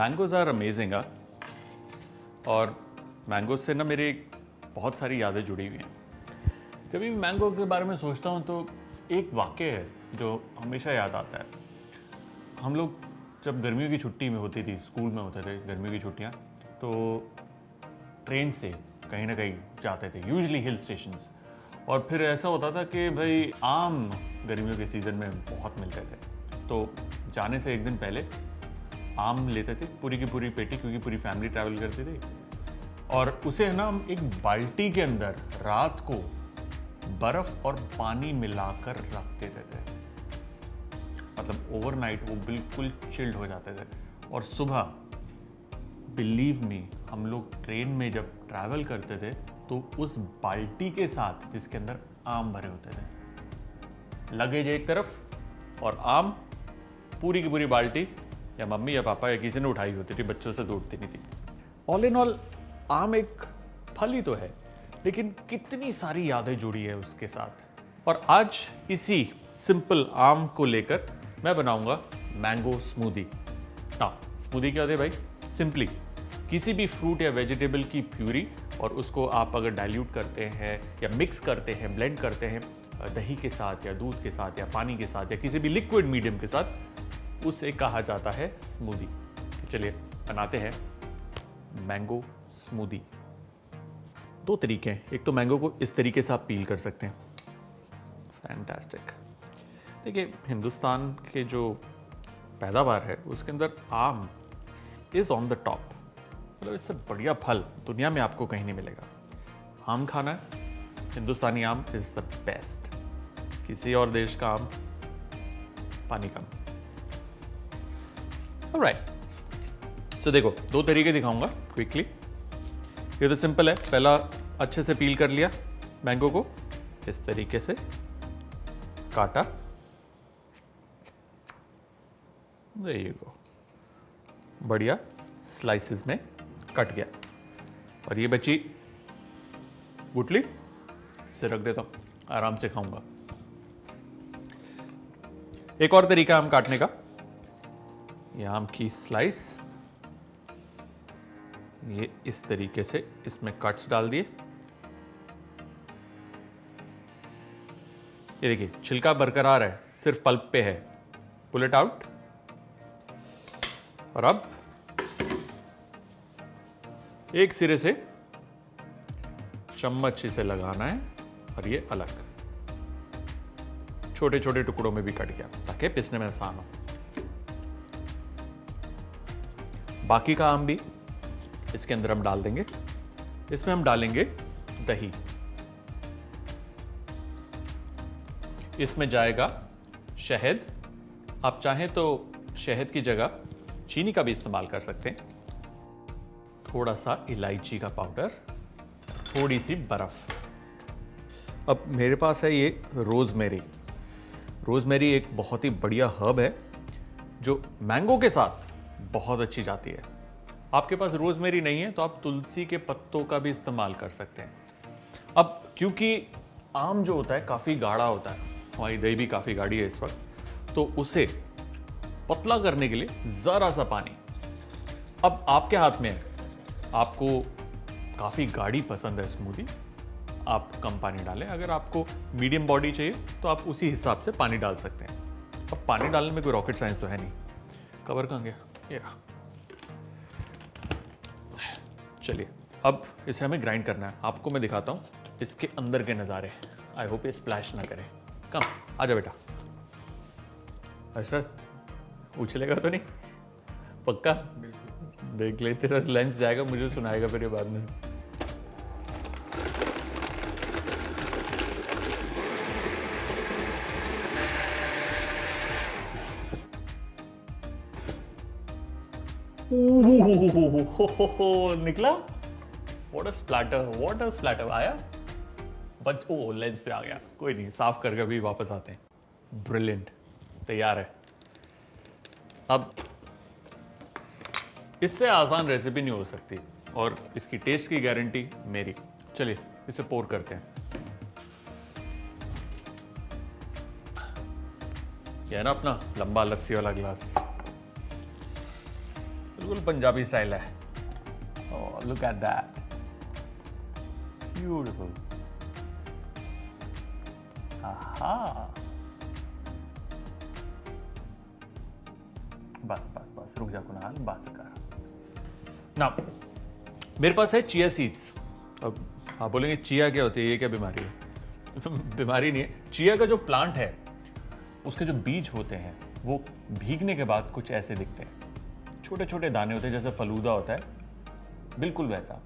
Mangoes are amazing. और mango से ना मेरी बहुत सारी यादें जुड़ी हुई हैं। कभी भी मैंगो के बारे में सोचता हूँ तो एक वाक़या है जो हमेशा याद आता है। हम लोग जब गर्मियों की छुट्टी में होती थी, स्कूल में होते थे गर्मियों की छुट्टियाँ, तो ट्रेन से कहीं ना कहीं जाते थे, यूजुअली हिल स्टेशंस। और फिर ऐसा होता था कि भाई आम गर्मियों के सीज़न में बहुत मिलते थे, तो जाने से एक दिन पहले आम लेते थे, पूरी की पूरी पेटी, क्योंकि पूरी फैमिली ट्रैवल करती थी। और उसे है ना हम एक बाल्टी के अंदर रात को बर्फ़ और पानी मिलाकर रख देते थे। मतलब ओवरनाइट वो बिल्कुल चिल्ड हो जाते थे। और सुबह बिलीव मी, हम लोग ट्रेन में जब ट्रैवल करते थे तो उस बाल्टी के साथ जिसके अंदर आम भरे होते थे, लगेज एक तरफ और आम, पूरी की पूरी बाल्टी या मम्मी या पापा या किसी ने उठाई होती थी, बच्चों से तो उठती नहीं थी। ऑल इन ऑल आम एक फल ही तो है, लेकिन कितनी सारी यादें जुड़ी है उसके साथ। और आज इसी सिंपल आम को लेकर मैं बनाऊंगा मैंगो स्मूदी। हाँ, स्मूदी क्या होती है भाई? सिंपली किसी भी फ्रूट या वेजिटेबल की प्यूरी, और उसको आप अगर डाइल्यूट करते हैं या मिक्स करते हैं, ब्लेंड करते हैं दही के साथ या दूध के साथ या पानी के साथ या किसी भी लिक्विड मीडियम के साथ, उसे कहा जाता है स्मूदी। चलिए बनाते हैं मैंगो स्मूदी। दो तरीके हैं, एक तो मैंगो को इस तरीके से आप पील कर सकते हैं, फैंटास्टिक। देखिए, हिंदुस्तान के जो पैदावार है उसके अंदर आम इज ऑन द टॉप। मतलब इससे बढ़िया फल दुनिया में आपको कहीं नहीं मिलेगा। आम खाना है, हिंदुस्तानी आम इज द बेस्ट। किसी और देश का आम पानी कम। ऑलराइट, सो देखो, दो तरीके दिखाऊंगा क्विकली। ये तो सिंपल है। पहला, अच्छे से पील कर लिया मैंगो को, इस तरीके से काटा, there you go, बढ़िया स्लाइसेस में कट गया। और ये बची गुठली, इसे रख देता हूं, आराम से खाऊंगा। एक और तरीका आम काटने का, ये आम की स्लाइस, ये इस तरीके से इसमें कट्स डाल दिए। ये देखिए, छिलका बरकरार है, सिर्फ पल्प पे है। Pull it out. और अब एक सिरे से चम्मच इसे लगाना है और ये अलग छोटे छोटे टुकड़ों में भी कट गया, ताकि पिसने में आसान हो। बाकी का आम भी इसके अंदर हम डाल देंगे। इसमें हम डालेंगे दही, इसमें जाएगा शहद। आप चाहें तो शहद की जगह चीनी का भी इस्तेमाल कर सकते हैं। थोड़ा सा इलायची का पाउडर, थोड़ी सी बर्फ। अब मेरे पास है ये रोजमेरी। रोजमेरी एक बहुत ही बढ़िया हर्ब है जो मैंगो के साथ बहुत अच्छी जाती है। आपके पास रोजमेरी नहीं है तो आप तुलसी के पत्तों का भी इस्तेमाल कर सकते हैं। अब क्योंकि आम जो होता है काफ़ी गाढ़ा होता है, हमारी दही भी काफ़ी गाढ़ी है इस वक्त, तो उसे पतला करने के लिए ज़रा सा पानी। अब आपके हाथ में है, आपको काफ़ी गाढ़ी पसंद है स्मूदी, आप कम पानी डालें। अगर आपको मीडियम बॉडी चाहिए तो आप उसी हिसाब से पानी डाल सकते हैं। अब पानी डालने में कोई रॉकेट साइंस तो है नहीं। कवर कहाँ गया? ये रहा। चलिए, अब इसे हमें ग्राइंड करना है। आपको मैं दिखाता हूँ इसके अंदर के नज़ारे। आई होप ये स्प्लैश ना करे। कम आजा बेटा। सर उछलेगा तो नहीं? पक्का? देख ले, तेरा लेंस जाएगा, मुझे सुनाएगा फिर ये बाद में। निकला। What a splatter, what a splatter. आया बच, ओ लेंस पे आ गया। कोई नहीं, साफ करके अभी वापस आते हैं। ब्रिलियंट, तैयार है। अब इससे आसान रेसिपी नहीं हो सकती और इसकी टेस्ट की गारंटी मेरी। चलिए इसे पोर करते हैं। यह है ना अपना लंबा लस्सी वाला ग्लास, बिल्कुल पंजाबी स्टाइल है। Oh look at that, beautiful. आहा, बस बस बस, रुक जा कुणाल, बस कर ना। मेरे पास है चिया सीड्स। अब आप बोलेंगे चिया क्या होती है, ये क्या बीमारी है? बीमारी नहीं है। चिया का जो प्लांट है उसके जो बीज होते हैं वो भीगने के बाद कुछ ऐसे दिखते हैं, छोटे छोटे दाने होते हैं, जैसे फलूदा होता है, बिल्कुल वैसा।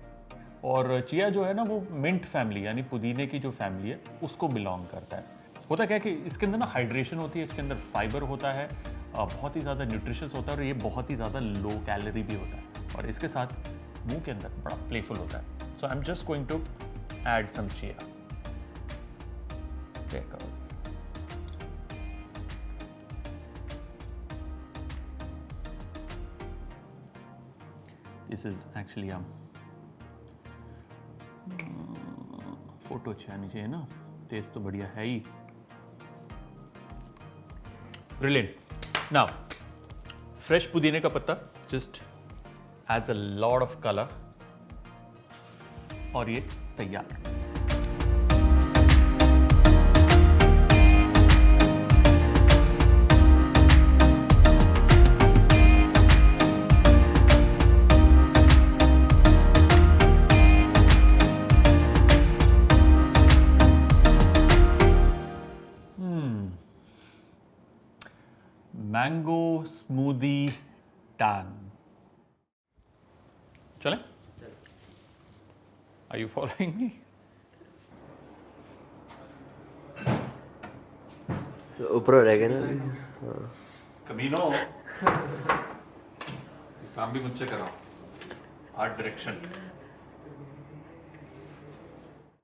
और चिया जो है ना वो मिंट फैमिली यानी पुदीने की जो फैमिली है उसको बिलोंग करता है। होता क्या है कि इसके अंदर ना हाइड्रेशन होती है, इसके अंदर फाइबर होता है, बहुत ही ज़्यादा न्यूट्रिशियस होता है और ये बहुत ही ज़्यादा लो कैलोरी भी होता है, और इसके साथ मुंह के अंदर बड़ा प्लेफुल होता है। So I am just going to add some chia. This is actually photo अच्छी आनी चाहिए ना, टेस्ट तो बढ़िया है ही। ब्रिलियंट। नाउ फ्रेश पुदीने का पत्ता just adds a lot of colour, और ये तैयार। मैंगो स्मूदी टान। चलें? Are you following me? ऊपर रह गए ना। कमीनो, काम भी मुझसे कराओ, आर्ट डायरेक्शन।